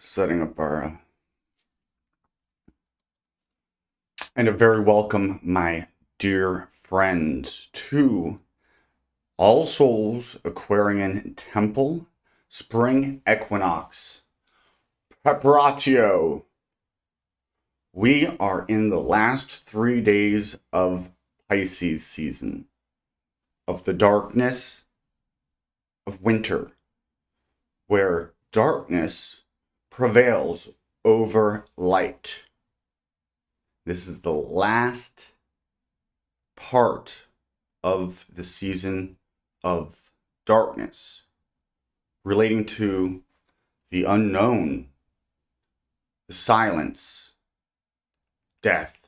setting up our and a very welcome, my dear friends, to All Souls Aquarian Temple Spring Equinox Preparatio. We are in the last 3 days of Pisces season, of the darkness of winter, where darkness prevails over light. This is the last part of the season of darkness, relating to the unknown, the silence, death.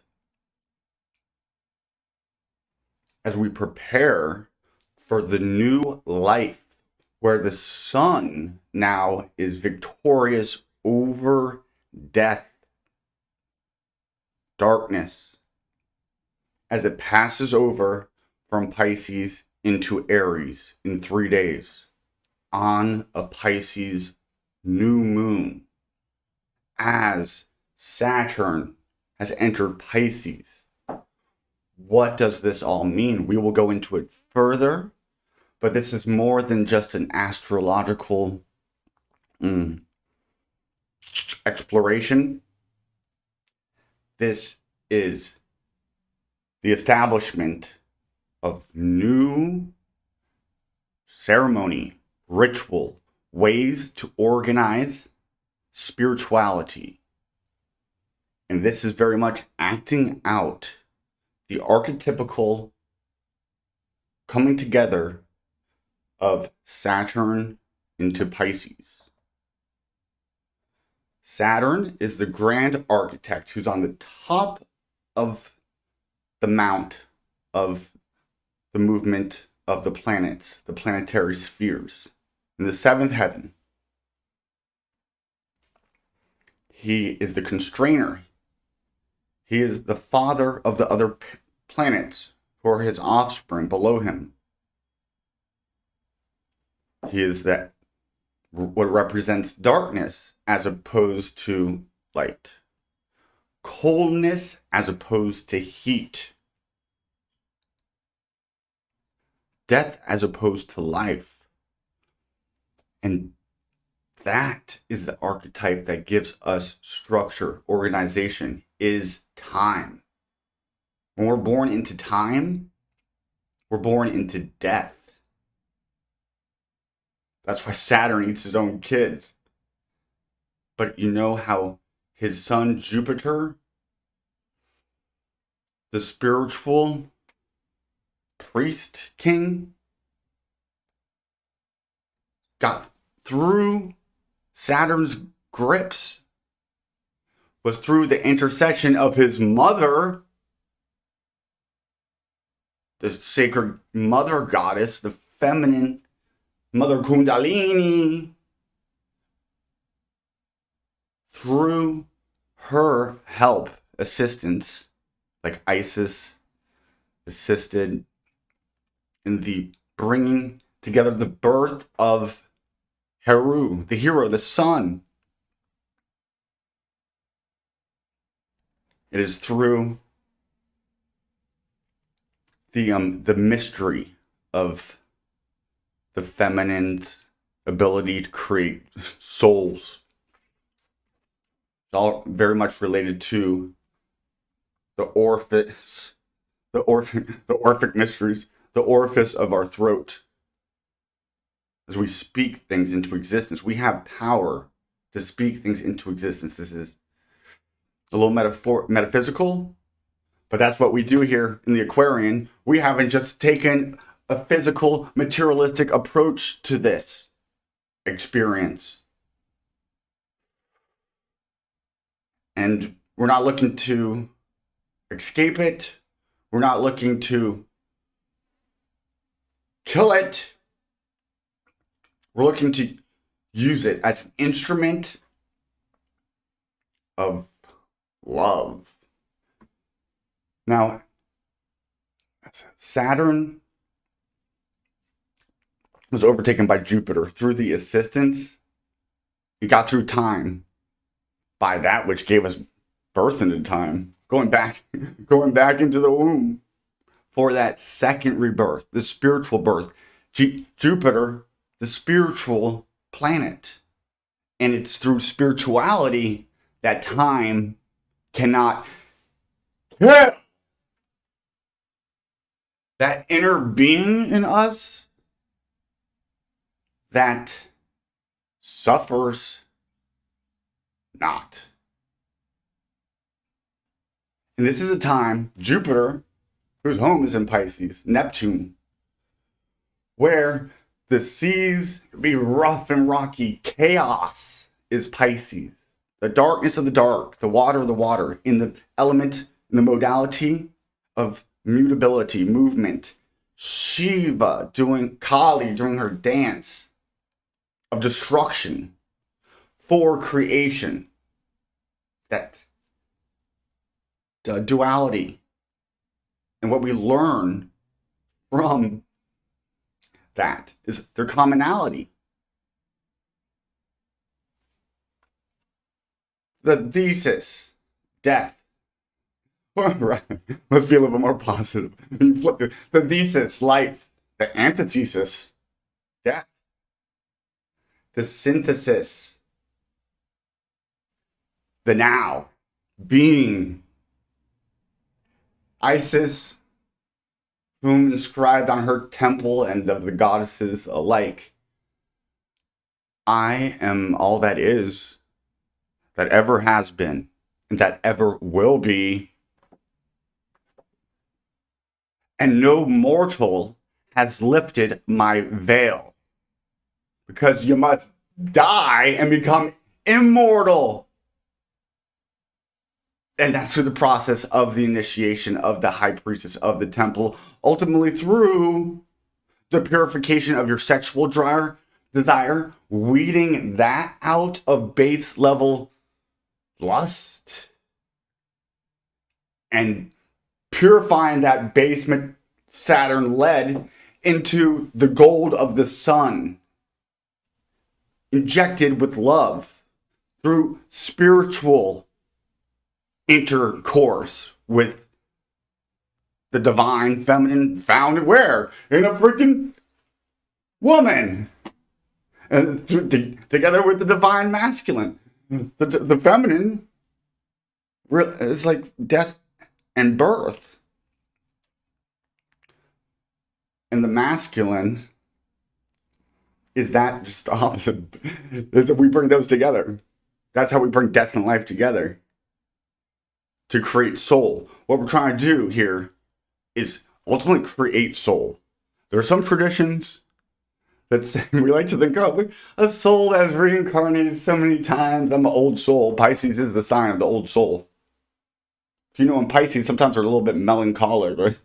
As we prepare for the new life, where the sun now is victorious over death, darkness, as it passes over from Pisces into Aries in 3 days, on a Pisces new moon, as Saturn has entered Pisces. What does this all mean? We will go into it further, but this is more than just an astrological exploration. This is the establishment of new ceremony, ritual, ways to organize spirituality. And this is very much acting out the archetypical coming together of Saturn into Pisces. Saturn is the grand architect who's on the top of the mount of the movement of the planets, the planetary spheres, in the seventh heaven. He is the constrainer. He is the father of the other planets who are his offspring below him. He is that what represents darkness as opposed to light, coldness as opposed to heat, death as opposed to life. And that is the archetype that gives us structure, organization, is time. When we're born into time, we're born into death. That's why Saturn eats his own kids. But you know how his son Jupiter, the spiritual priest king, got through Saturn's grips, was through the intercession of his mother, the sacred mother goddess, the feminine Mother Kundalini. Through her help, assistance, like Isis assisted in the bringing together the birth of Heru, the hero, the sun. It is through the mystery of the feminine's ability to create souls. It's all very much related to the orifice, the orphic mysteries, the orifice of our throat. As we speak things into existence, we have power to speak things into existence. This is a little metaphysical, but that's what we do here in the Aquarian. We haven't just taken a physical, materialistic approach to this experience. And we're not looking to escape it. We're not looking to kill it. We're looking to use it as an instrument of love. Now, Saturn was overtaken by Jupiter through the assistance. He got through time by that which gave us birth into time, going back into the womb for that second rebirth, the spiritual birth. Jupiter, the spiritual planet. And it's through spirituality that time cannot kill. That inner being in us that suffers not. And this is a time, Jupiter, whose home is in Pisces, Neptune, where the seas be rough and rocky. Chaos is Pisces. The darkness of the dark, the water of the water, in the element, in the modality of mutability, movement. Shiva Kali doing her dance of destruction for creation. That duality. And what we learn from that is their commonality. The thesis, death. Let's be a little bit more positive. You flip it. The thesis, life. The antithesis, death. The synthesis, the now, being. Isis, whom inscribed on her temple and of the goddesses alike, I am all that is, that ever has been, and that ever will be. And no mortal has lifted my veil. Because you must die and become immortal. And that's through the process of the initiation of the high priestess of the temple, ultimately through the purification of your sexual desire, weeding that out of base level lust, and purifying that basement Saturn lead into the gold of the sun, injected with love through spiritual intercourse with the divine feminine, found where? In a freaking woman. And together with the divine masculine. The feminine is like death and birth. And the masculine is that just the opposite. We bring those together. That's how we bring death and life together. To create soul. What we're trying to do here is ultimately create soul. There are some traditions that say, we like to think of a soul that has reincarnated so many times. I'm an old soul. Pisces is the sign of the old soul. If you know, in Pisces, sometimes they're a little bit melancholic, right?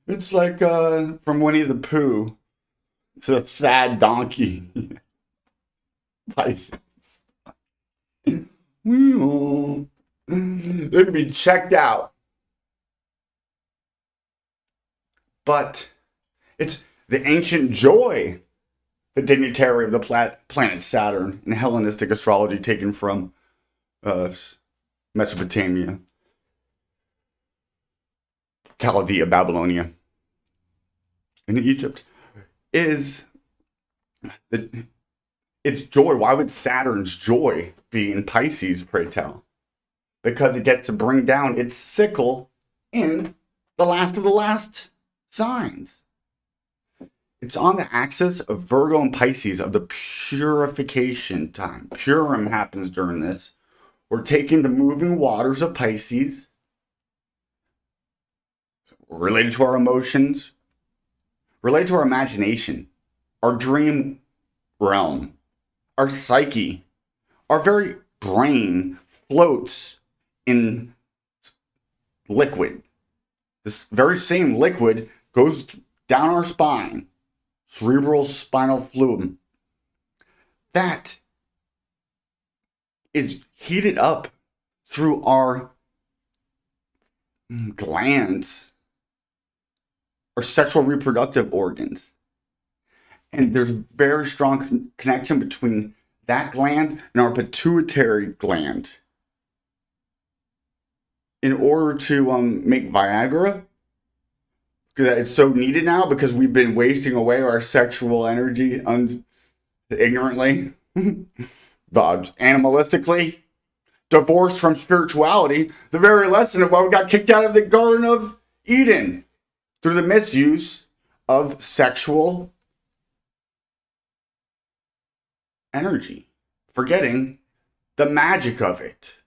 It's like from Winnie the Pooh. It's a sad donkey. Pisces. They can be checked out. But it's the ancient joy, the dignitary of the planet Saturn in Hellenistic astrology, taken from Mesopotamia, Chaldea, Babylonia, and Egypt, is its joy. Why would Saturn's joy be in Pisces, pray tell? Because it gets to bring down its sickle in the last of the last signs. It's on the axis of Virgo and Pisces of the purification time. Purim happens during this. We're taking the moving waters of Pisces, related to our emotions, related to our imagination, our dream realm, our psyche, our very brain floats in liquid. This very same liquid goes down our spine, cerebral spinal fluid. That is heated up through our glands, our sexual reproductive organs. And there's a very strong connection between that gland and our pituitary gland, in order to make Viagra. Because it's so needed now because we've been wasting away our sexual energy ignorantly, animalistically, divorced from spirituality, the very lesson of why we got kicked out of the Garden of Eden through the misuse of sexual energy, forgetting the magic of it,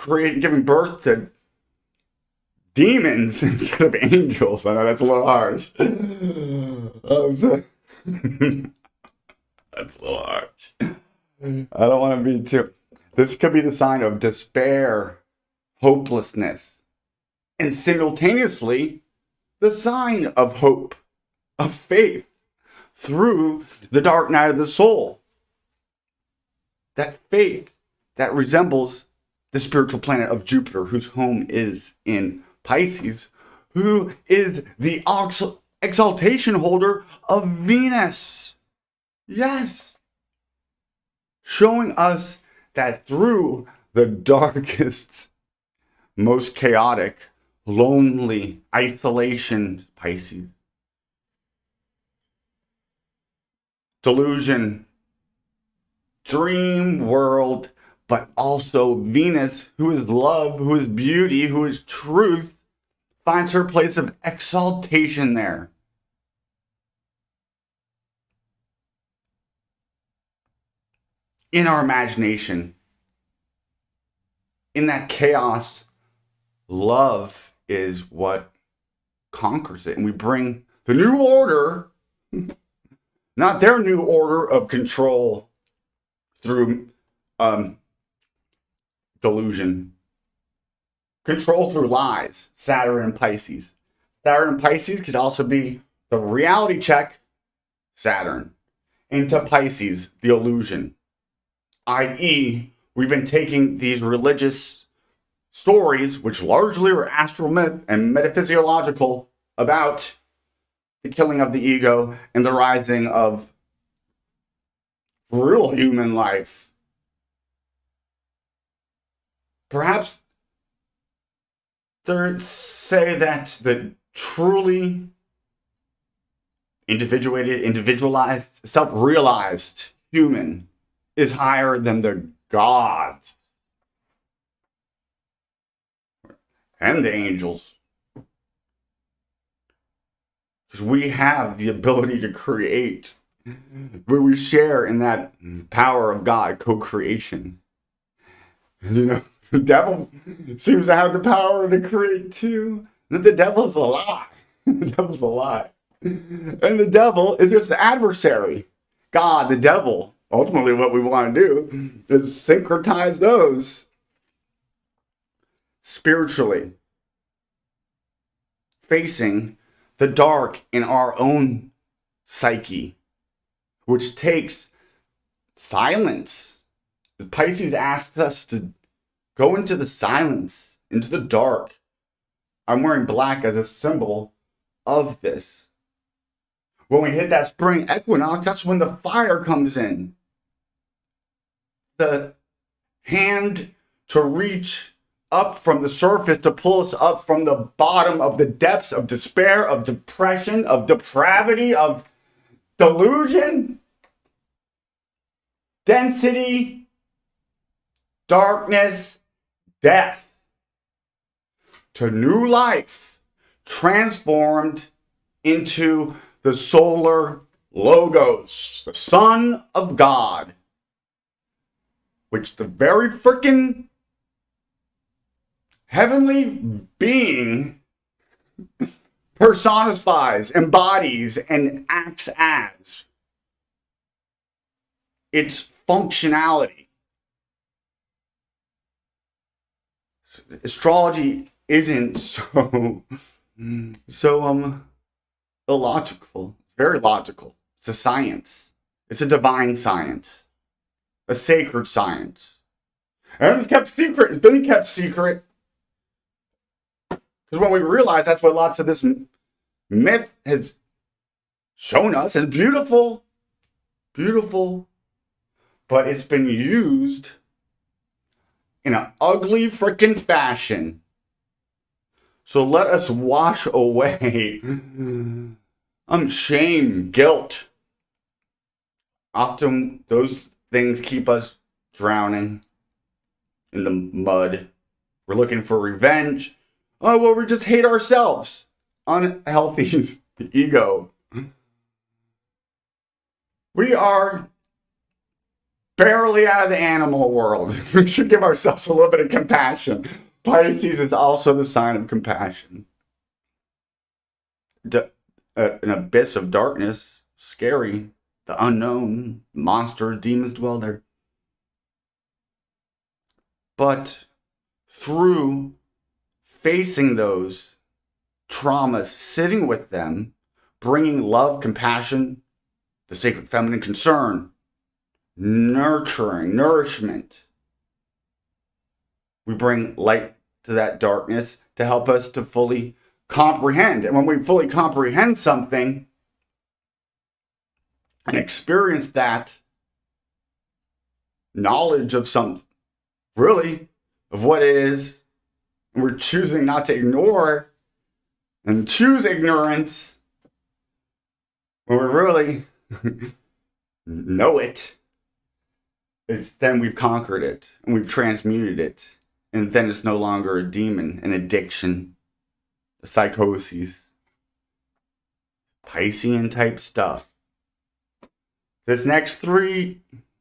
giving birth to demons instead of angels. I know that's a little harsh. That's a little harsh. I don't want to be too. This could be the sign of despair, hopelessness, and simultaneously the sign of hope, of faith through the dark night of the soul. That faith that resembles the spiritual planet of Jupiter, whose home is in Pisces, who is the exaltation holder of Venus. Yes. Showing us that through the darkest, most chaotic, lonely isolation, Pisces, delusion, dream world, but also Venus, who is love, who is beauty, who is truth, finds her place of exaltation there. In our imagination, in that chaos, love is what conquers it. And we bring the new order, not their new order of control through delusion. Control through lies, Saturn and Pisces. Saturn and Pisces could also be the reality check, Saturn, into Pisces, the illusion. I.e., we've been taking these religious stories, which largely are astral myth and metaphysiological, about the killing of the ego and the rising of real human life. Perhaps they say that the truly individualized, self-realized human is higher than the gods and the angels. Because we have the ability to create, where we share in that power of God, co-creation. You know, the devil seems to have the power to create too. The devil's a lie. The devil's a lie. And the devil is just an adversary. God, the devil, ultimately what we want to do is syncretize those spiritually, facing the dark in our own psyche, which takes silence. Pisces asks us to go into the silence, into the dark. I'm wearing black as a symbol of this. When we hit that spring equinox, that's when the fire comes in. The hand to reach up from the surface to pull us up from the bottom of the depths of despair, of depression, of depravity, of delusion, density, darkness, death, to new life, transformed into the solar logos, the Son of God, which the very freaking heavenly being personifies, embodies, and acts as its functionality. Astrology isn't so illogical. It's very logical. It's a science. It's a divine science. A sacred science. And it's kept secret. It's been kept secret. Because when we realize that's what lots of this myth has shown us, and beautiful, beautiful, but it's been used in an ugly freaking fashion. So let us wash away shame, guilt. Often those things keep us drowning in the mud. We're looking for revenge. Oh, well, we just hate ourselves. Unhealthy ego. We are barely out of the animal world. We should give ourselves a little bit of compassion. Pisces is also the sign of compassion. An abyss of darkness, scary, the unknown, monsters, demons dwell there. But through facing those traumas, sitting with them, bringing love, compassion, the sacred feminine concern, nurturing, nourishment, we bring light to that darkness to help us to fully comprehend. And when we fully comprehend something and experience that knowledge of of what it is, and we're choosing not to ignore and choose ignorance when we really know it, then we've conquered it and we've transmuted it. And then it's no longer a demon, an addiction, a psychoses, Piscean type stuff. This next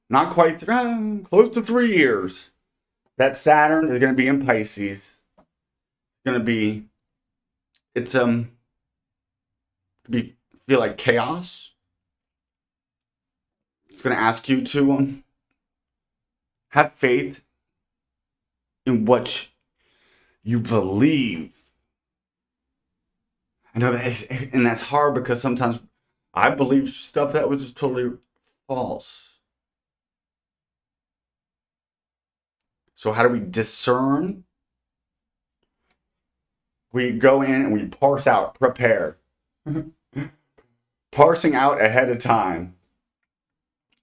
not quite close to 3 years, that Saturn is going to be in Pisces. Feel like chaos. It's going to ask you to have faith in what you believe. I know and that's hard because sometimes I believe stuff that was just totally false. So how do we discern? We go in and we parse out, prepare. Parsing out ahead of time.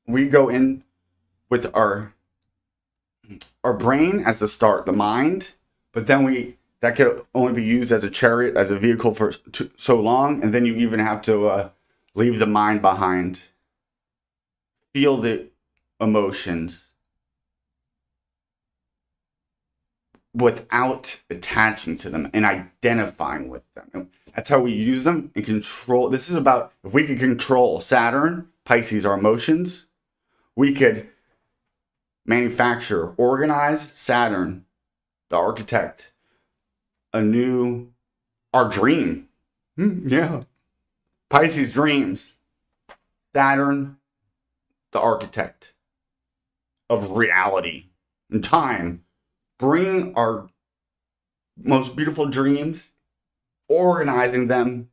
We go in with our brain as the start, the mind, but then that could only be used as a chariot, as a vehicle for so long, and then you even have to leave the mind behind. Feel the emotions without attaching to them and identifying with them. That's how we use them and control. This is about, if we could control Saturn, Pisces, our emotions, we could manufacture, organize Saturn, the architect, our dream. Yeah. Pisces dreams. Saturn, the architect of reality and time. Bringing our most beautiful dreams, organizing them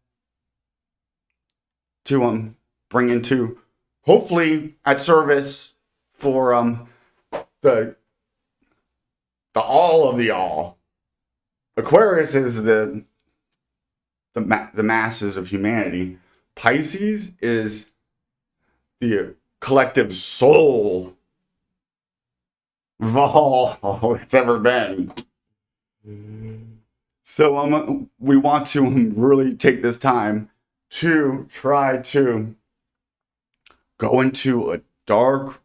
to bring into, hopefully at service for the all of the all. Aquarius is the masses of humanity. Pisces is the collective soul of all it's ever been. So we want to really take this time to try to go into a dark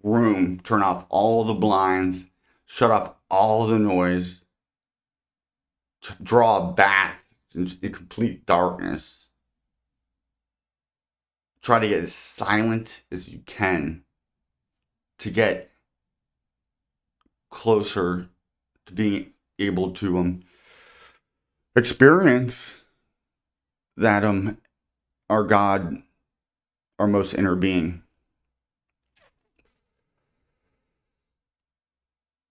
room, turn off all the blinds, shut off all the noise, to draw a bath in complete darkness. Try to get as silent as you can to get closer to being able to experience that our God, our most inner being.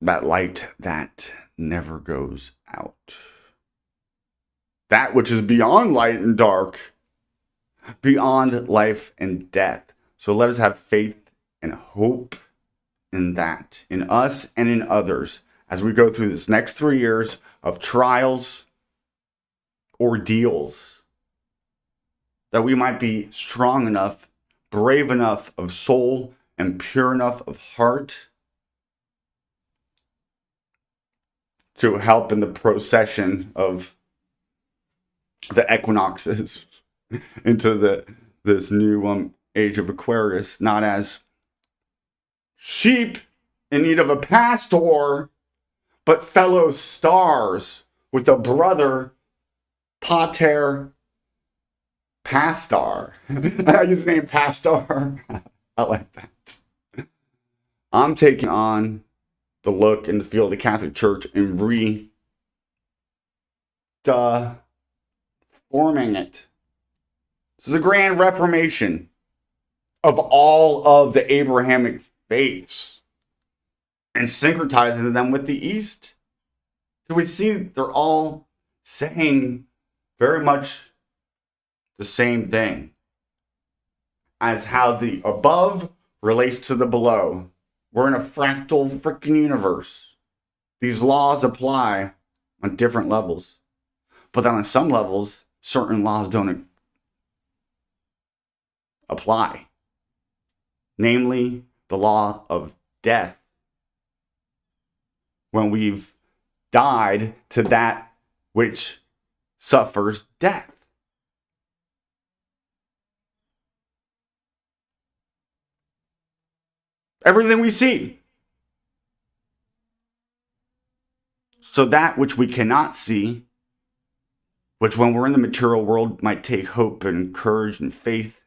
That light that never goes out. That which is beyond light and dark, beyond life and death. So let us have faith and hope in that, in us and in others, as we go through this next 3 years of trials, ordeals, that we might be strong enough, brave enough of soul, and pure enough of heart to help in the procession of the equinoxes into this new age of Aquarius, not as sheep in need of a pastor, but fellow stars with a brother pater pastor. I use the name pastor. I like that. I'm taking on the look and the feel of the Catholic Church and forming it. This is a grand reformation of all of the Abrahamic faiths and syncretizing them with the East. So we see they're all saying very much the same thing as how the above relates to the below. We're in a fractal freaking universe. These laws apply on different levels. But then on some levels, certain laws don't apply. Namely, the law of death. When we've died to that which suffers death. Everything we see. So that which we cannot see, which when we're in the material world might take hope and courage and faith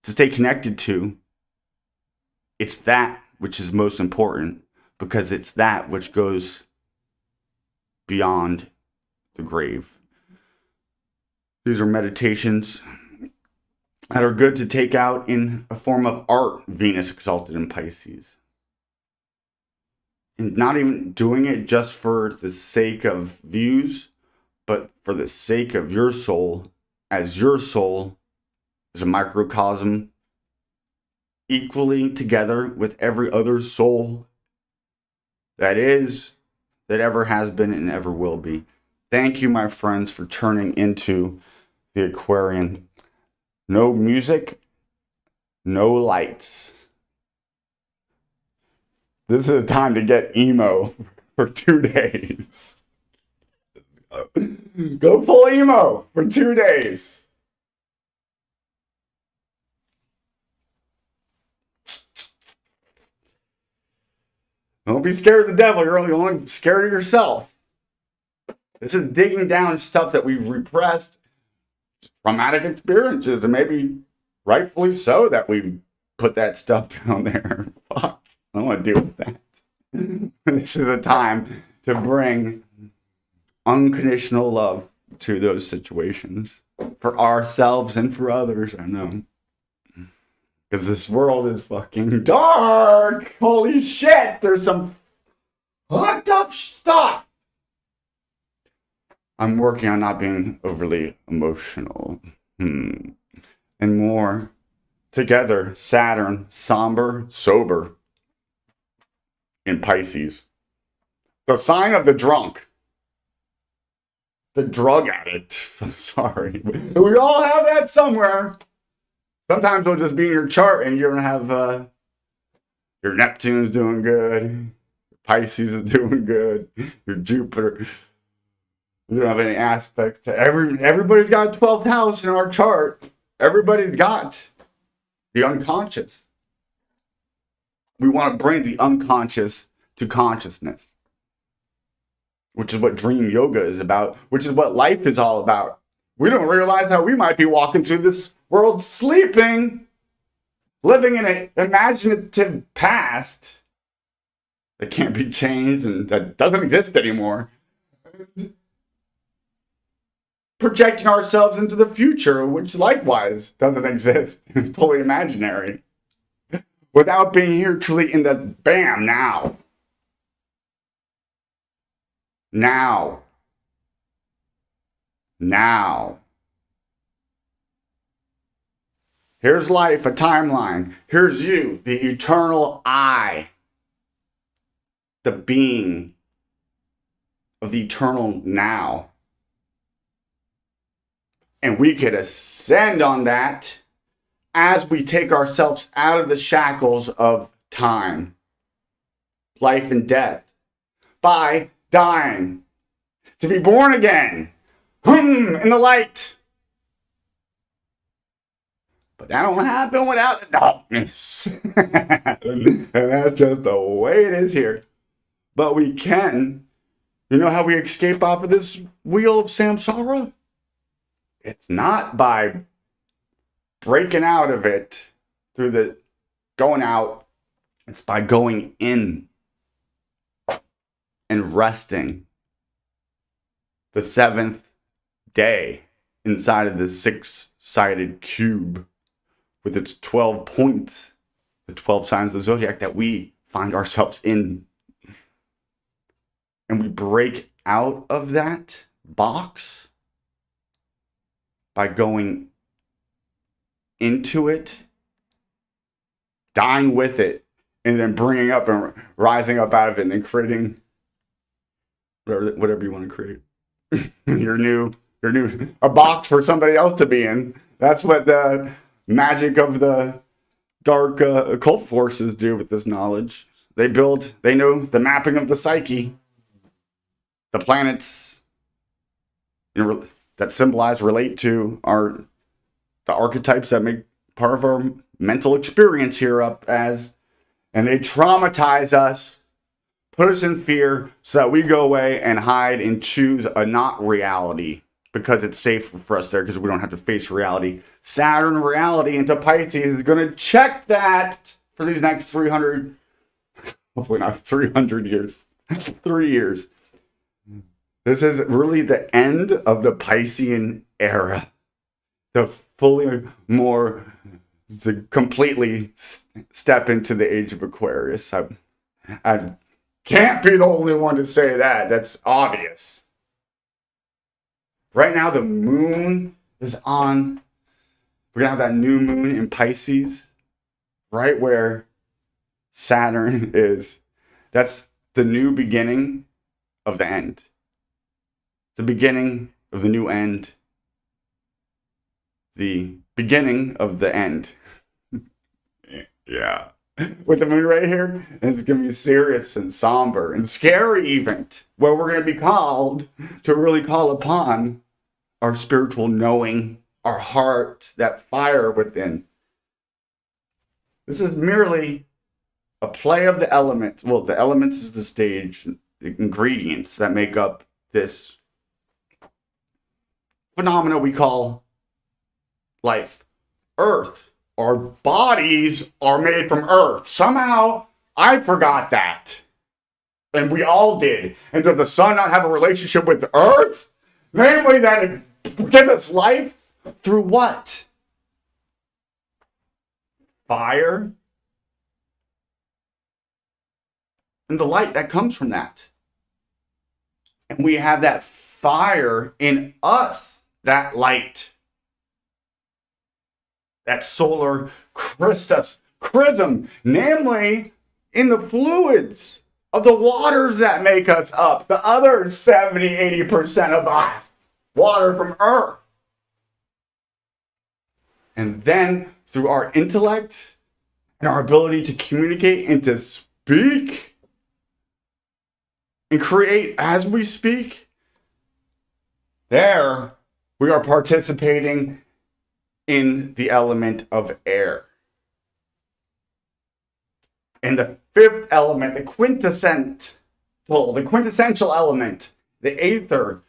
to stay connected to, it's that which is most important, because it's that which goes beyond the grave. These are meditations that are good to take out in a form of art, Venus exalted in Pisces. And not even doing it just for the sake of views, but for the sake of your soul, as your soul is a microcosm equally together with every other soul that is, that ever has been, and ever will be. Thank you, my friends, for turning into the Aquarian. No music, no lights. This is a time to get emo for 2 days. Go full emo for 2 days. Don't be scared of the devil. You're only scared of yourself. This is digging down stuff that we've repressed, traumatic experiences, and maybe rightfully so that we've put that stuff down there. Fuck, I don't want to deal with that. This is a time to bring unconditional love to those situations for ourselves and for others. I know. Because this world is fucking dark. Holy shit. There's some fucked up stuff. I'm working on not being overly emotional. And more. Together, Saturn, somber, sober. In Pisces. The sign of the drunk. The drug addict. I'm sorry. We all have that somewhere. Sometimes it'll just be in your chart and you're going to have your Neptune's doing good, Pisces is doing good, your Jupiter. You don't have any aspect to everybody's got a 12th house in our chart. Everybody's got the unconscious. We want to bring the unconscious to consciousness, which is what dream yoga is about, which is what life is all about. We don't realize how we might be walking through this world sleeping, living in an imaginative past that can't be changed and that doesn't exist anymore. Projecting ourselves into the future, which likewise doesn't exist. It's totally imaginary. Without being here truly in the bam, now. Now. Now. Here's life, a timeline. Here's you, the eternal I. The being of the eternal now. And we could ascend on that as we take ourselves out of the shackles of time, life and death, by dying, to be born again, in the light. But that don't happen without the darkness. And that's just the way it is here. But we can. You know how we escape off of this wheel of samsara? It's not by breaking out of it through the going out. It's by going in and resting the seventh day inside of the six-sided cube with its 12 points, the 12 signs of the zodiac that we find ourselves in. And we break out of that box by going into it, dying with it, and then bringing up and rising up out of it, and then creating whatever you want to create. your new, a box for somebody else to be in. That's what the magic of the dark occult forces do with this knowledge. They know the mapping of the psyche, the planets that symbolize, relate to the archetypes that make part of our mental experience here up as, and they traumatize us, put us in fear so that we go away and hide and choose a not reality because it's safe for us there because we don't have to face reality. Saturn reality into Pisces is going to check that for these next 300, hopefully not 300 years, 3 years. This is really the end of the Piscean era. To completely step into the age of Aquarius. I can't be the only one to say that. That's obvious. Right now, the moon is on. We're going to have that new moon in Pisces, right where Saturn is. That's the new beginning of the end. The beginning of the new end. The beginning of the end. Yeah. With the moon right here, it's going to be serious and somber and scary even, where we're going to be called to really call upon our spiritual knowing, our heart, that fire within. This is merely a play of the elements. Well, the elements is the stage, the ingredients that make up this phenomena we call life. Earth. Our bodies are made from earth. Somehow, I forgot that. And we all did. And does the sun not have a relationship with the earth? Namely, that it gives us life through what? Fire. And the light that comes from that. And we have that fire in us, that light. That solar chrism, namely in the fluids of the waters that make us up. The other 70-80% of us, water from earth. And then through our intellect and our ability to communicate and to speak and create as we speak, there we are participating in the element of air. And the fifth element, the quintessential element, the aether,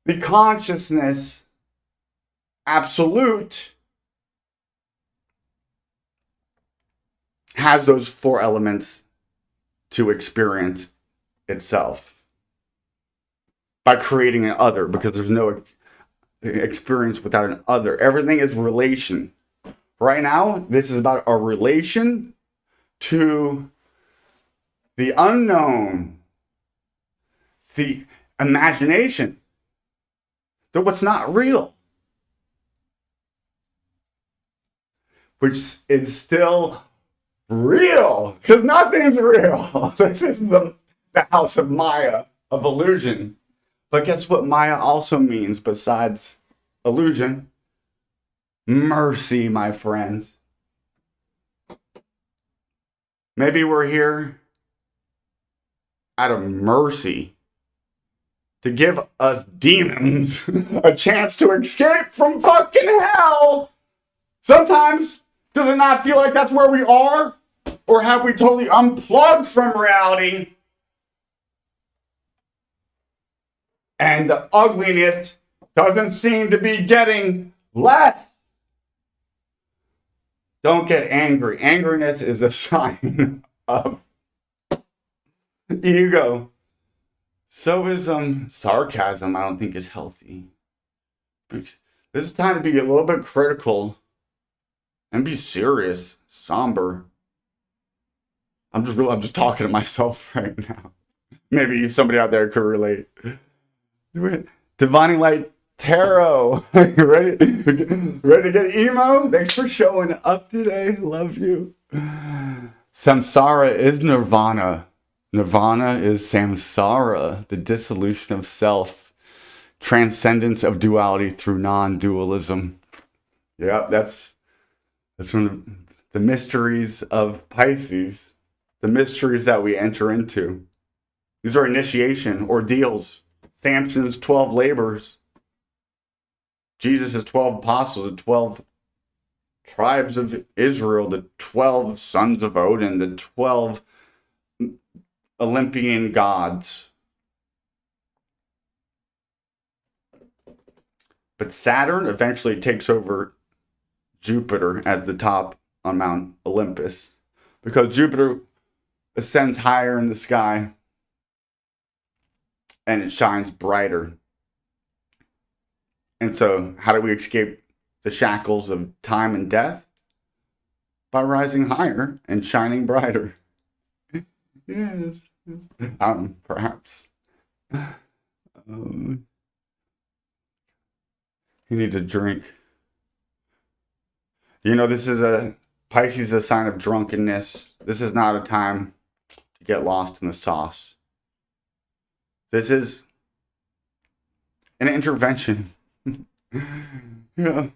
the consciousness, absolute, has those four elements to experience itself by creating an other, because there's no experience without an other. Everything is relation. Right now, this is about our relation to the unknown, the imagination, to what's not real, which is still real, because nothing's real. This is the house of Maya, of illusion. But guess what Maya also means besides illusion? Mercy, my friends. Maybe we're here out of mercy to give us demons a chance to escape from fucking hell. Sometimes, does it not feel like that's where we are? Or have we totally unplugged from reality? And the ugliness doesn't seem to be getting less. Don't get angry. Angriness is a sign of ego. So is sarcasm, I don't think is healthy. This is time to be a little bit critical and be serious, somber. I'm just talking to myself right now. Maybe somebody out there could relate. Divining Light Tarot. Ready to get emo? Thanks for showing up today. Love you. Samsara is nirvana. Nirvana is samsara, the dissolution of self, transcendence of duality through non-dualism. Yeah, that's one of the mysteries of Pisces, the mysteries that we enter into. These are initiation, ordeals, Samson's 12 labors, Jesus' 12 apostles, the 12 tribes of Israel, the 12 sons of Odin, the 12 Olympian gods. But Saturn eventually takes over Jupiter as the top on Mount Olympus, because Jupiter ascends higher in the sky and it shines brighter. And so how do we escape the shackles of time and death? By rising higher and shining brighter. Yes. Perhaps. You need to drink. You know, Pisces is a sign of drunkenness. This is not a time to get lost in the sauce. This is an intervention. Yeah.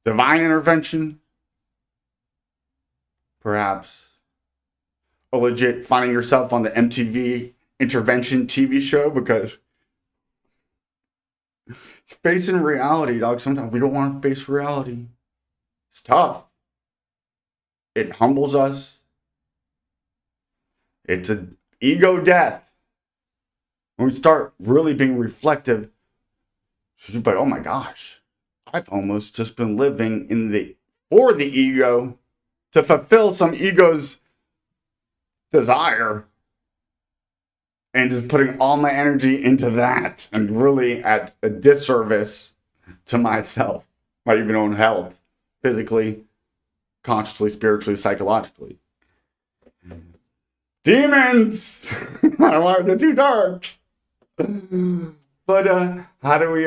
Divine intervention. Perhaps. A legit finding yourself on the MTV intervention TV show, because it's facing reality, dog. Sometimes we don't want to face reality. It's tough. It humbles us. It's an ego death. When we start really being reflective, she's like, oh my gosh, I've almost just been living for the ego to fulfill some ego's desire, and just putting all my energy into that, and really at a disservice to myself, my even own health, physically, consciously, spiritually, psychologically. Demons! I don't want it to too dark. But how do we,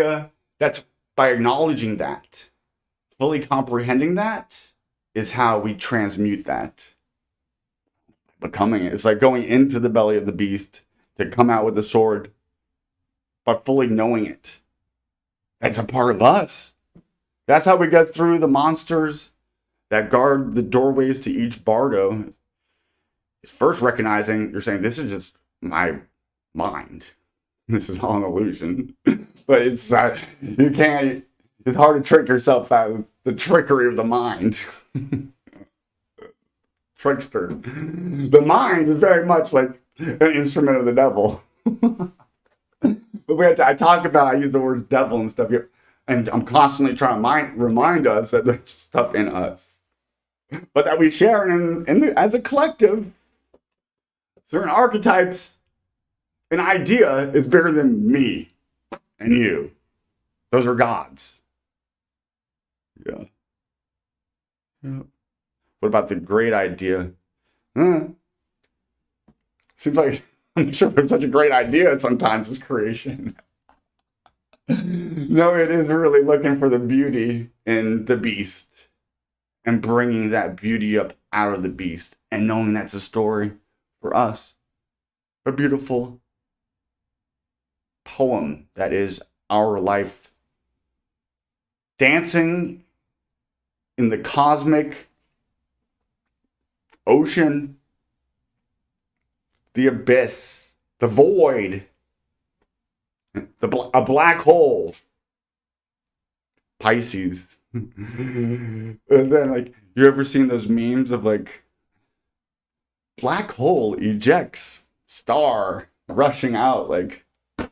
that's by acknowledging that, fully comprehending that, is how we transmute that. Becoming it. It's like going into the belly of the beast to come out with the sword, by fully knowing it. That's a part of us. That's how we get through the monsters that guard the doorways to each bardo. It's first recognizing, you're saying, this is just my mind. This is all an illusion. But it's you can't. It's hard to trick yourself out of the trickery of the mind. Trickster. The mind is very much like an instrument of the devil. But I talk about, I use the words devil and stuff here, and I'm constantly trying to remind us that there's stuff in us, but that we share as a collective. Certain archetypes, an idea is bigger than me and you. Those are gods. Yeah. What about the great idea? Seems like I'm not sure if it's such a great idea sometimes, this creation. No, it is really looking for the beauty in the beast and bringing that beauty up out of the beast and knowing that's a story for us. A beautiful poem that is our life. Dancing in the cosmic ocean, the abyss, the void, A black hole. Pisces. And then, like, you ever seen those memes of, like, black hole ejects star rushing out, like,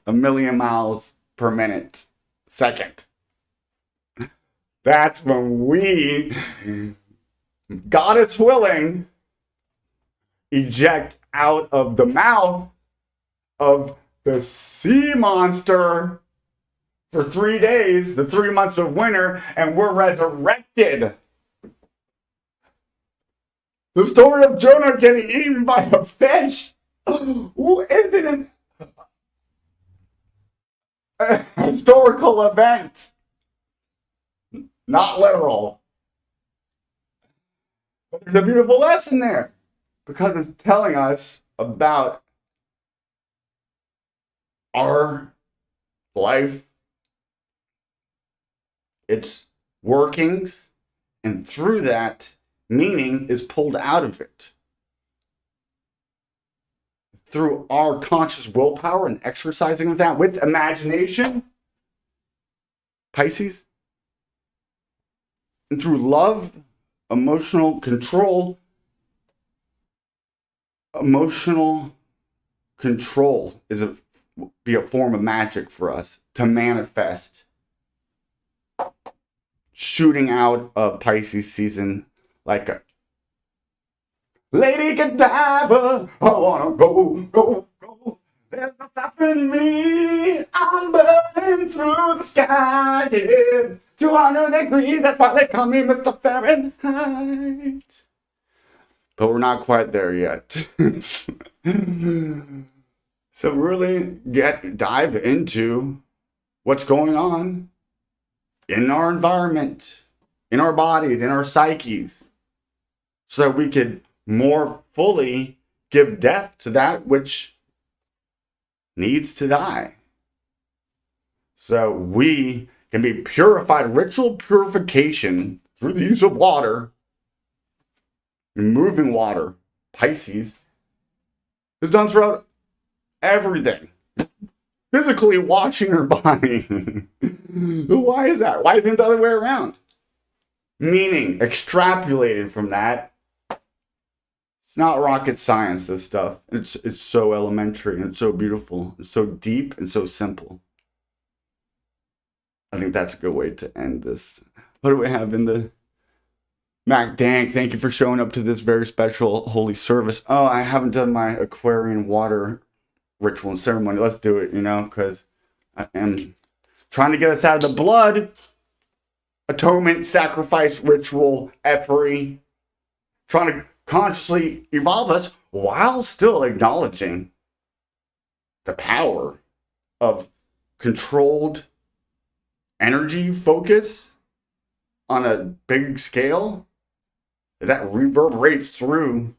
1,000,000 miles per minute, second. That's when we, goddess willing, eject out of the mouth of the sea monster for 3 days, the 3 months of winter, and we're resurrected. The story of Jonah getting eaten by a fish isn't an historical event. Not literal. But there's a beautiful lesson there, because it's telling us about our life, its workings, and through that, meaning is pulled out of it. Through our conscious willpower and exercising of that with imagination, Pisces, and through love, emotional control is be a form of magic for us to manifest. Shooting out of Pisces season like a Lady Godiva, I wanna go. There's no stopping me. I'm burning through the sky. Yeah. 200 degrees, that's why they call me Mr. Fahrenheit. But we're not quite there yet. So really dive into what's going on in our environment, in our bodies, in our psyches, so that we could more fully give death to that which needs to die. So we can be purified. Ritual purification through the use of water, moving water, Pisces, is done throughout everything. Physically washing your body. Why is that? Why isn't it the other way around? Meaning, extrapolated from that, it's not rocket science, this stuff. It's so elementary and it's so beautiful. It's so deep and so simple. I think that's a good way to end this. What do we have in the... Mac Dank, thank you for showing up to this very special holy service. Oh, I haven't done my Aquarian water ritual and ceremony. Let's do it, because I am trying to get us out of the blood. Atonement, sacrifice, ritual, effery. Trying to consciously evolve us while still acknowledging the power of controlled energy focus on a big scale that reverberates through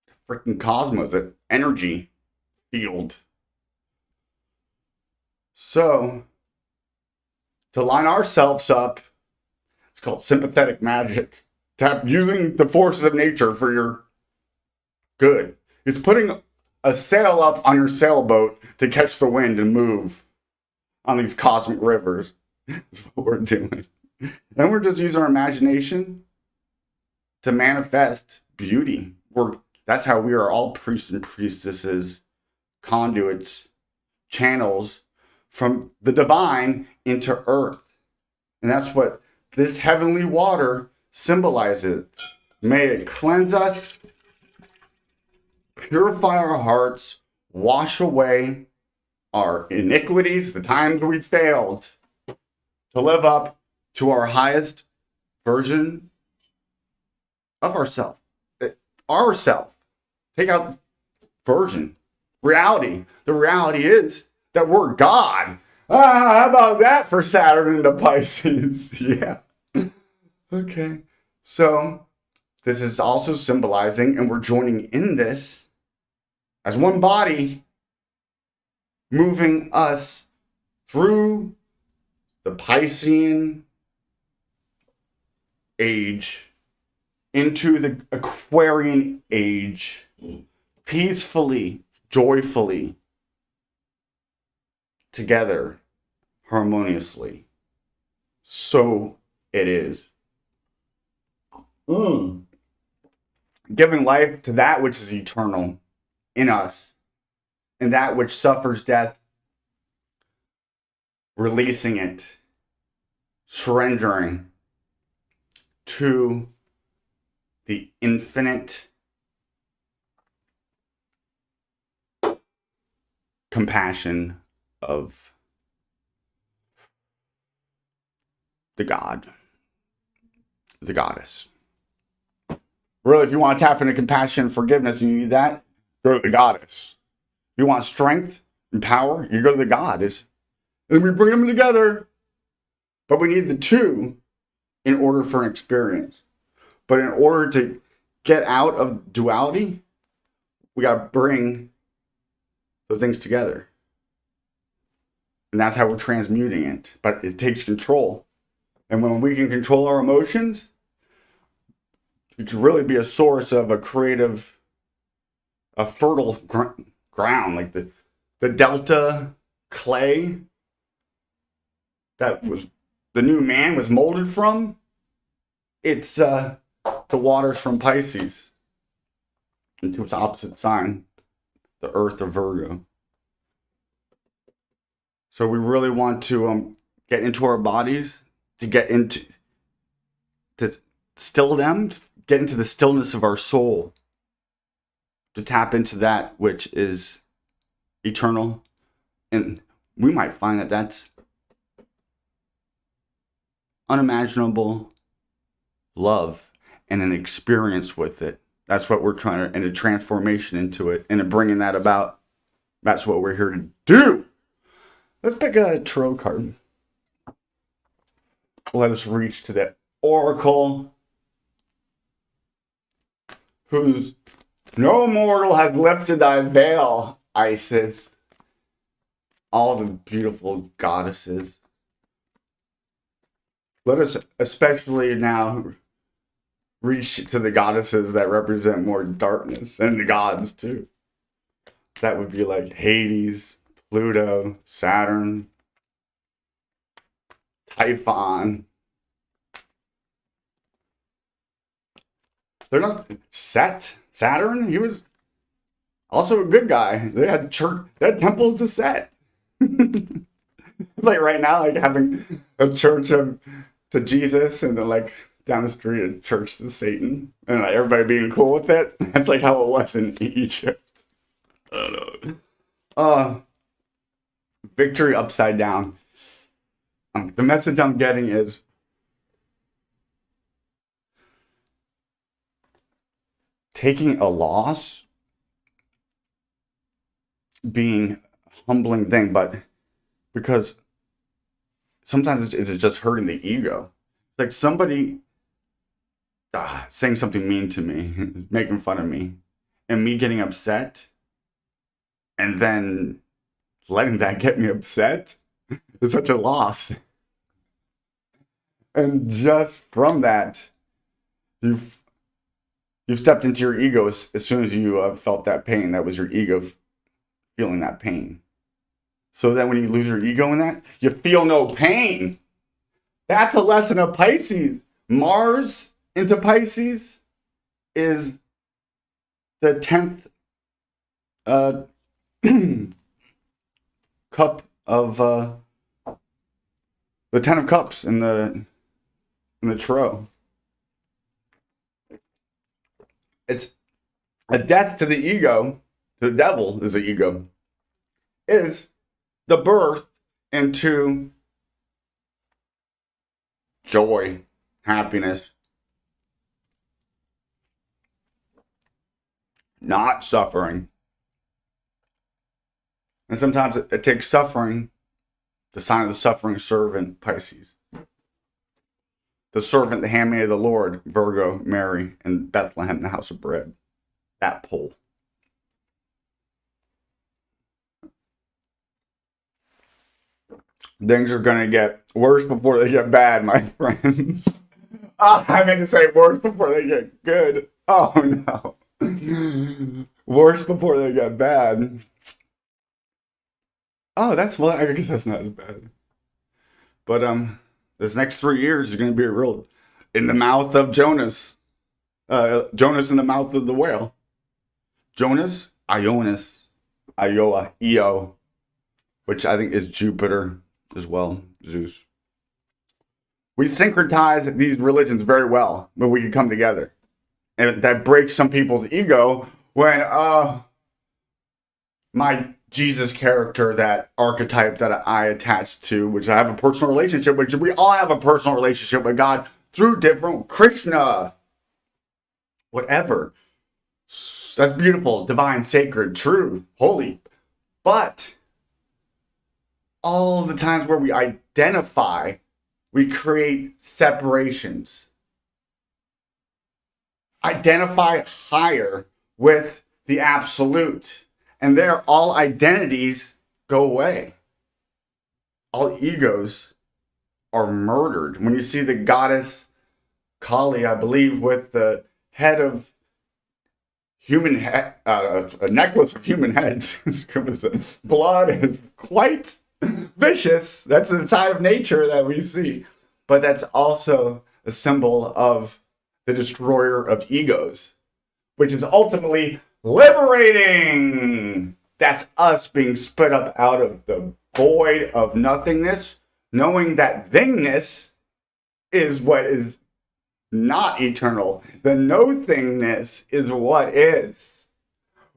the freaking cosmos, that energy field. So, to line ourselves up, it's called sympathetic magic. Using the forces of nature for your good. It's putting a sail up on your sailboat to catch the wind and move on these cosmic rivers. That's what we're doing. And we're just using our imagination to manifest beauty. That's how we are all priests and priestesses, conduits, channels from the divine into earth. And that's what this heavenly water symbolizes. May it cleanse us, purify our hearts, wash away our iniquities, the times we failed to live up to our highest version of ourself. Take out version. Reality. The reality is that we're God. How about that for Saturn into Pisces? Yeah. Okay. So this is also symbolizing, and we're joining in this as one body, moving us through the Piscean age into the Aquarian age, peacefully, joyfully, together harmoniously. So it is. Giving life to that which is eternal in us, and that which suffers death, releasing it, surrendering to the infinite compassion of the God, the goddess. Really, if you want to tap into compassion and forgiveness and you need that, go to the goddess. If you want strength and power, you go to the goddess. And we bring them together. But we need the two in order for an experience. But in order to get out of duality, we got to bring the things together. And that's how we're transmuting it. But it takes control. And when we can control our emotions, it can really be a source of a creative, a fertile ground, like the delta clay that was the new man was molded from. It's the waters from Pisces into its opposite sign, the earth of Virgo. So we really want to get into our bodies, to still them, get into the stillness of our soul, to tap into that which is eternal. And we might find that that's unimaginable love and an experience with it. That's what we're trying to, and a transformation into it, and bringing that about. That's what we're here to do. Let's pick a tarot card. Let us reach to the Oracle, whose no mortal has lifted thy veil, Isis. All the beautiful goddesses. Let us especially now reach to the goddesses that represent more darkness, and the gods too. That would be like Hades, Pluto, Saturn, Typhon. They're not Set. Saturn, he was also a good guy. They had church, they had temples to Set. It's like right now, like having a church to Jesus, and then like down the street a church to Satan, and like everybody being cool with it. That's like how it was in Egypt. I don't know. Victory upside down. The message I'm getting is taking a loss being a humbling thing, but because sometimes it's just hurting the ego. It's like somebody saying something mean to me, making fun of me, and me getting upset, and then letting that get me upset is such a loss. And just from that, you've stepped into your ego as soon as you felt that pain. That was your ego feeling that pain. So then when you lose your ego in that, you feel no pain. That's a lesson of Pisces. Mars into Pisces is the 10th cup of the 10 of cups in the tarot. It's a death to the ego, to the devil is the ego, is the birth into joy, happiness, not suffering. And sometimes it takes suffering, the sign of the suffering servant, Pisces. The servant, the handmaid of the Lord, Virgo, Mary, and Bethlehem, the house of bread. That pole. Things are going to get worse before they get bad, my friends. I meant to say worse before they get good. Oh, no. Worse before they get bad. Oh, that's well. I guess that's not as bad. But this next 3 years is going to be real in the mouth of Jonas. Jonas in the mouth of the whale. Jonas, Ionis, Iowa, Io, which I think is Jupiter as well, Zeus. We syncretize these religions very well when we can come together. And that breaks some people's ego when my Jesus character, that archetype that I attach to, which I have a personal relationship, which we all have a personal relationship with God through different Krishna, whatever. That's beautiful, divine, sacred, true, holy. But all the times where we identify, we create separations. Identify higher with the absolute. And there, all identities go away. All egos are murdered. When you see the goddess Kali, I believe, with the head of human head, a necklace of human heads, blood is quite vicious. That's the side of nature that we see. But that's also a symbol of the destroyer of egos, which is ultimately liberating. That's us being split up out of the void of nothingness, knowing that thingness is what is not eternal. The no-thingness is what is.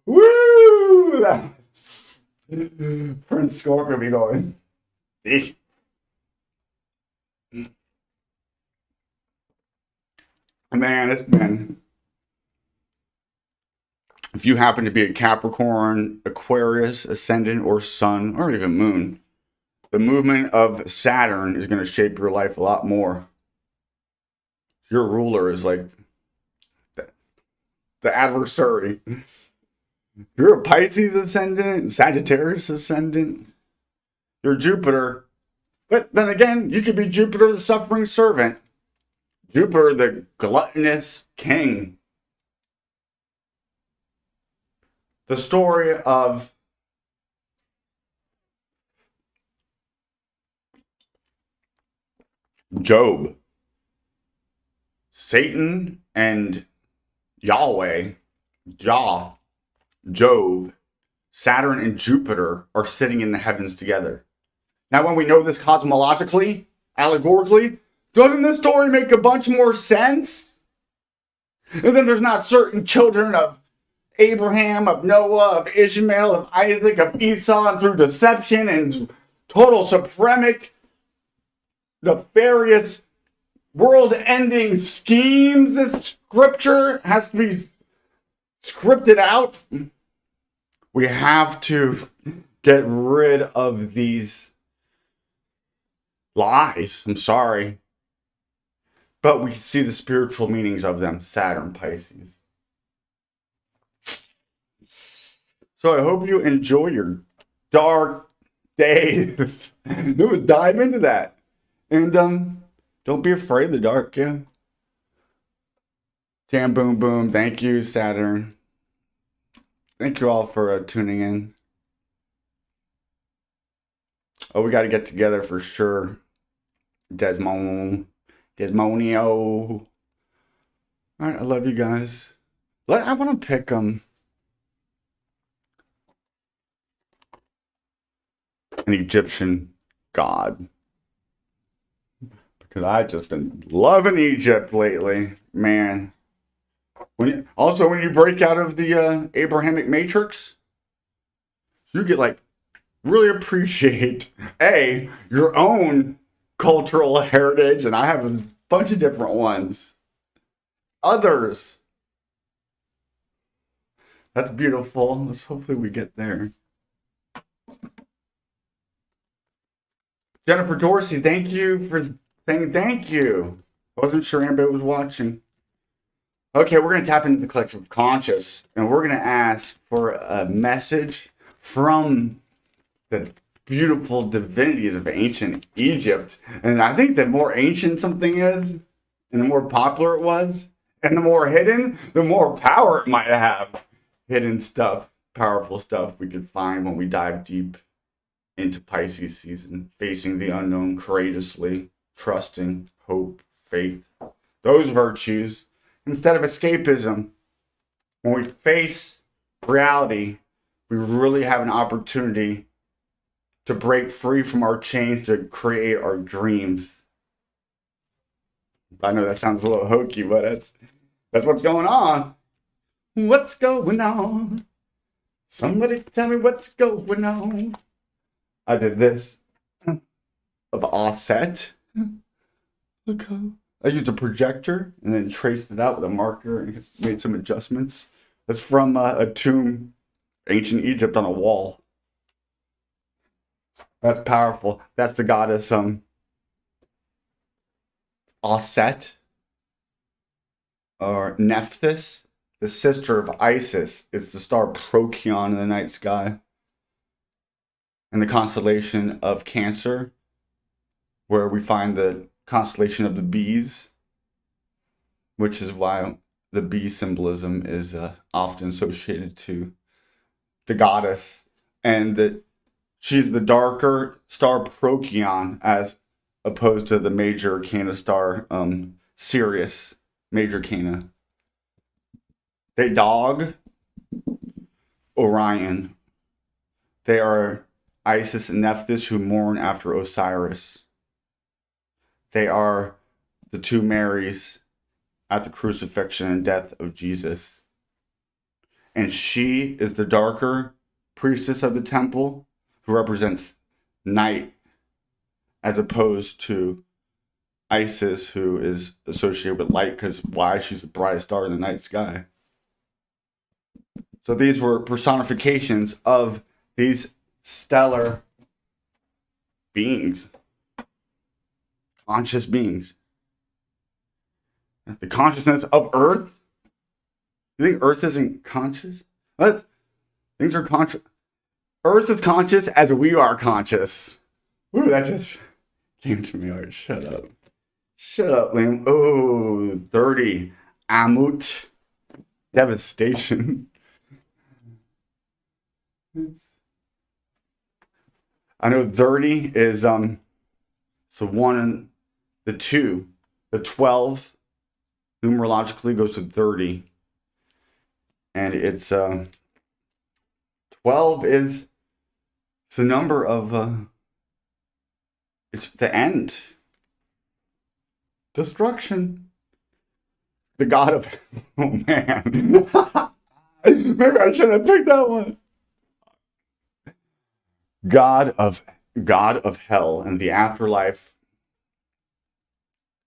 Woo! That's Prince Scorpio be going. Man, it's been. If you happen to be a Capricorn, Aquarius, Ascendant, or Sun, or even Moon, the movement of Saturn is going to shape your life a lot more. Your ruler is like the adversary. If you're a Pisces Ascendant, Sagittarius Ascendant, you're Jupiter. But then again, you could be Jupiter, the suffering servant. Jupiter, the gluttonous king. The story of Job. Satan and Yahweh, Jove, Saturn and Jupiter are sitting in the heavens together. Now, when we know this cosmologically, allegorically, doesn't this story make a bunch more sense? And then there's not certain children of Abraham, of Noah, of Ishmael, of Isaac, of Esau, and through deception and total supremic, nefarious, world-ending schemes. This scripture has to be scripted out. We have to get rid of these lies. I'm sorry. But we see the spiritual meanings of them. Saturn, Pisces. So I hope you enjoy your dark days. We'll dive into that. And don't be afraid of the dark, yeah. Jam, boom, boom. Thank you, Saturn. Thank you all for tuning in. Oh, we got to get together for sure. Desmonio. All right, I love you guys. I want to pick an Egyptian god, because I just been loving Egypt lately, man. When you break out of the Abrahamic matrix, you get like really appreciate your own cultural heritage, and I have a bunch of different ones. Others. That's beautiful. Let's hopefully we get there. Jennifer Dorsey, thank you for saying thank you. I wasn't sure anybody was watching. Okay, we're going to tap into the collective conscious, and we're going to ask for a message from the beautiful divinities of ancient Egypt. And I think the more ancient something is, and the more popular it was, and the more hidden, the more power it might have. Hidden stuff, powerful stuff we could find when we dive deep into Pisces season, facing the unknown courageously, trusting, hope, faith, those virtues, instead of escapism. When we face reality, we really have an opportunity to break free from our chains to create our dreams. I know that sounds a little hokey, but that's what's going on. What's going on? Somebody tell me what's going on. I did this of offset. Look how I used a projector and then traced it out with a marker and made some adjustments. That's from a tomb, ancient Egypt, on a wall. That's powerful. That's the goddess Aset, or Nephthys, the sister of Isis. It's the star Procyon in the night sky. And the constellation of Cancer, where we find the constellation of the bees, which is why the bee symbolism is often associated to the goddess, and that she's the darker star Procyon as opposed to the major Arcana star Sirius, major Arcana. They dog Orion. They are Isis and Nephthys who mourn after Osiris. They are the two Marys at the crucifixion and death of Jesus. And she is the darker priestess of the temple who represents night, as opposed to Isis, who is associated with light, because why? She's the brightest star in the night sky. So these were personifications of these stellar beings, conscious beings. The consciousness of Earth. You think Earth isn't conscious? Things are conscious. Earth is conscious as we are conscious. Ooh, that just came to me. All right, shut up. Shut up, Liam. Oh, 30. Amut. Devastation. I know 30 is so 1 and the 2. The 12 numerologically goes to 30. And it's 12 is the number of it's the end. Destruction. The god of oh man. Maybe I shouldn't have picked that one. God of hell and the afterlife.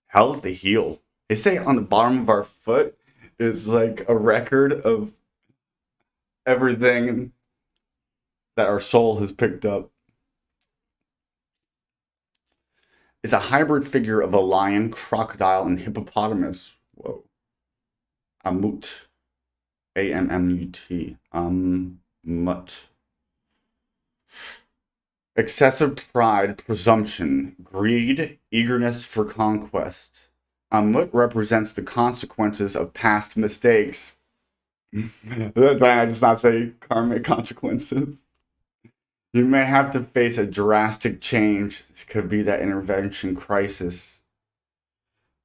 Hell's the heel. They say on the bottom of our foot is like a record of everything that our soul has picked up. It's a hybrid figure of a lion, crocodile, and hippopotamus. Whoa. Amut. A-M-M-U-T. Mut. Excessive pride, presumption, greed, eagerness for conquest. Amut represents the consequences of past mistakes. That's why I just not say karmic consequences. You may have to face a drastic change. This could be that intervention crisis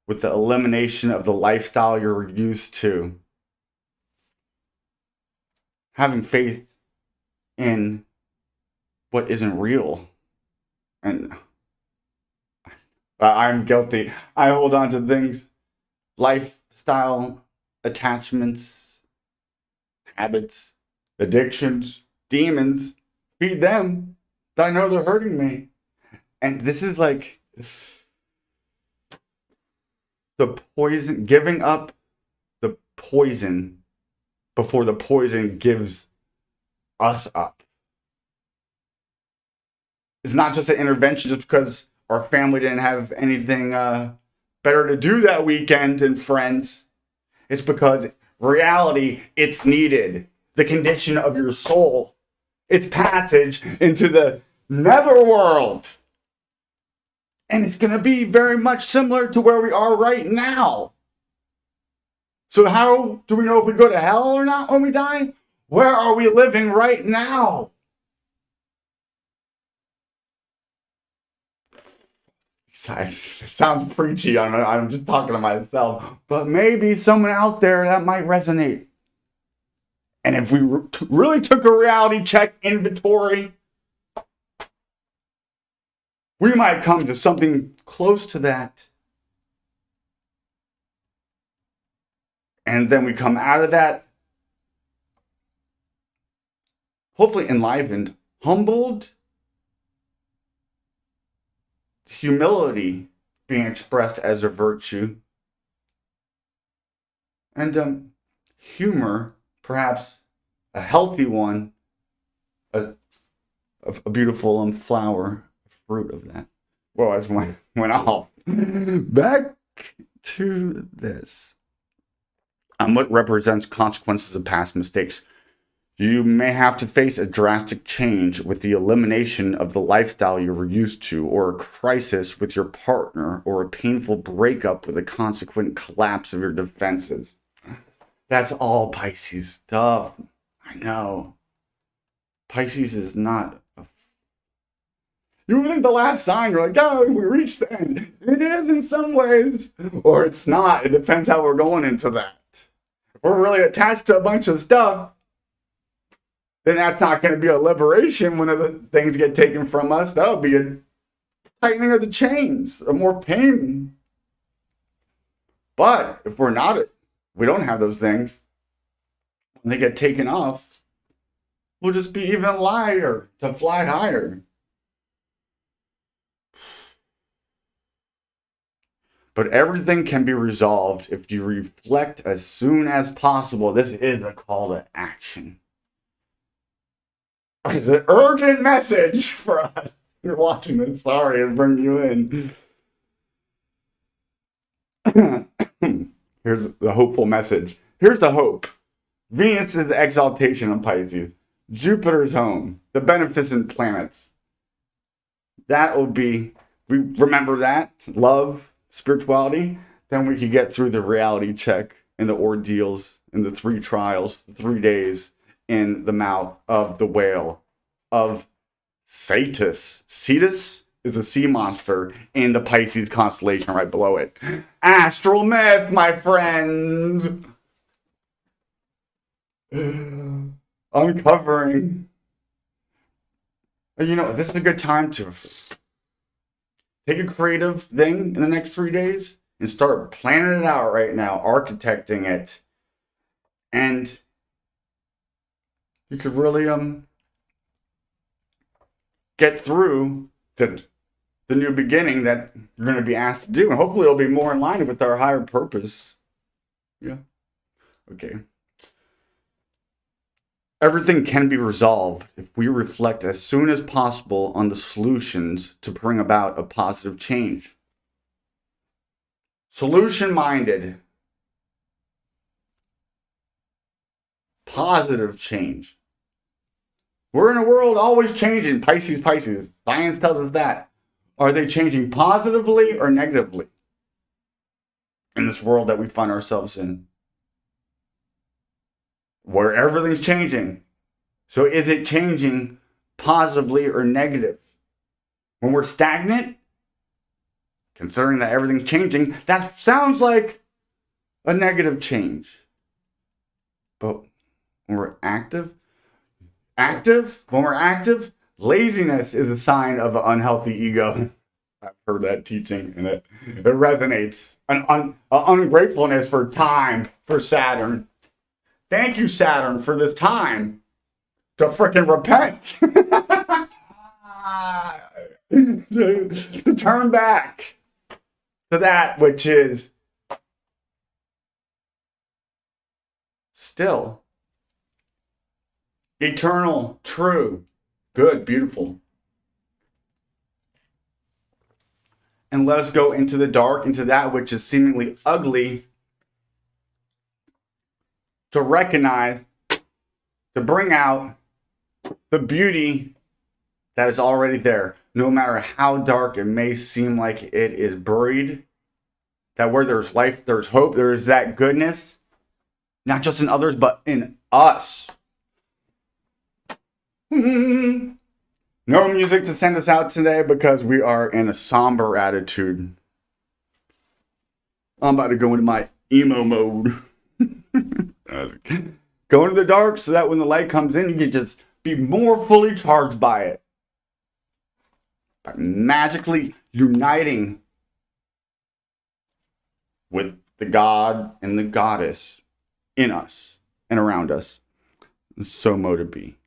with the elimination of the lifestyle you're used to. Having faith in what isn't real. And I'm guilty. I hold on to things, lifestyle, attachments, habits, addictions, demons. Feed them. I know they're hurting me. And this is like the poison, giving up the poison before the poison gives us up. It's not just an intervention just because our family didn't have anything better to do that weekend and friends. It's because reality, it's needed. The condition of your soul. Its passage into the netherworld. And it's going to be very much similar to where we are right now. So how do we know if we go to hell or not when we die? Where are we living right now? It sounds preachy. I'm just talking to myself. But maybe someone out there that might resonate. And if we really took a reality check inventory, we might come to something close to that. And then we come out of that, hopefully enlivened, humbled, humility being expressed as a virtue, and humor, perhaps a healthy one, a beautiful flower, fruit of that. Well, I just went off. Back to this. What represents consequences of past mistakes? You may have to face a drastic change with the elimination of the lifestyle you were used to, or a crisis with your partner, or a painful breakup with a consequent collapse of your defenses. That's all Pisces stuff. I know. Pisces is not a... You would think the last sign, you're like, oh, we reached the end. It is in some ways. Or it's not. It depends how we're going into that. If we're really attached to a bunch of stuff, then that's not going to be a liberation when the things get taken from us. That'll be a tightening of the chains, a more pain. But if we're not, we don't have those things, when they get taken off, we'll just be even lighter to fly higher. But everything can be resolved if you reflect as soon as possible. This is a call to action. It's an urgent message for us. You're watching this. Sorry, I bring you in. Here's the hopeful message. Here's the hope. Venus is the exaltation of Pisces. Jupiter's home. The beneficent planets. That will be, we remember that. Love, spirituality. Then we can get through the reality check and the ordeals and the 3 trials, the 3 days in the mouth of the whale of Cetus. Cetus is a sea monster in the Pisces constellation right below it. Astral myth, my friends. Uncovering. You know, this is a good time to take a creative thing in the next 3 days and start planning it out right now, architecting it. And you could really get through the new beginning that you're going to be asked to do. And hopefully it'll be more in line with our higher purpose. Yeah. Okay. Everything can be resolved if we reflect as soon as possible on the solutions to bring about a positive change. Solution-minded. Positive change. We're in a world always changing. Pisces. Science tells us that. Are they changing positively or negatively in this world that we find ourselves in? Where everything's changing. So is it changing positively or negative? When we're stagnant, considering that everything's changing, that sounds like a negative change. But when we're active, laziness is a sign of an unhealthy ego. I've heard that teaching and it resonates. An ungratefulness for time, for Saturn. Thank you, Saturn, for this time to frickin' repent. to turn back to that which is still eternal, true, good, beautiful. And let us go into the dark, into that which is seemingly ugly, to recognize, to bring out the beauty that is already there. No matter how dark it may seem like it is buried, that where there's life, there's hope, there is that goodness, not just in others, but in us. No music to send us out today because we are in a somber attitude. I'm about to go into my emo mode. Go into the dark so that when the light comes in, you can just be more fully charged by it. By magically uniting with the God and the Goddess in us and around us. So mote it be.